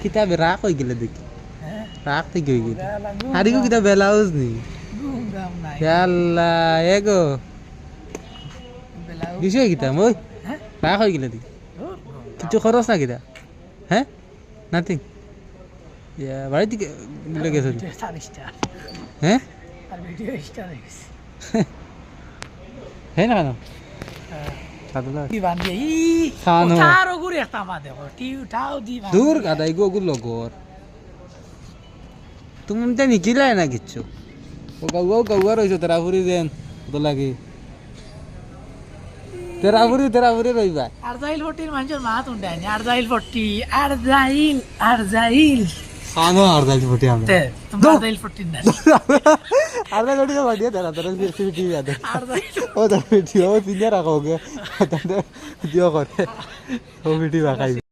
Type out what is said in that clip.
কিতাবে রাখ হয়ে গেলে দেখি রাখ থেকে হয়ে গেলে হারিগো কিতাব বেলাউজ নি আল্লাহ এগো বিষয় কিতাব ওই রাখ হয়ে গেলে দেখি কিছু খরচ না কিতা হ্যাঁ নাথিং বাড়ি থেকে লেগেছে হ্যাঁ হ্যাঁ না দূর গাদাই গো লগর তুমি নিকিলাই না কিচ্ছু ও গাউয়া রয়েছে তেরা ফুরি দেন তো লাগে তেরা ফুরি রইবা আরজাইল 14 মানুষের মাত উন্ডায় না আরজাইল 40 আরজাইল খানো আরজাইল 40 আমরা তোমরা আরজাইল 14 না আরজাইল 40 বাড়িয়ে তেরা সিটি याद ও তো ভিডিও সিনিয়র রাখোগে দিও করে ও ভিডিও রাখাই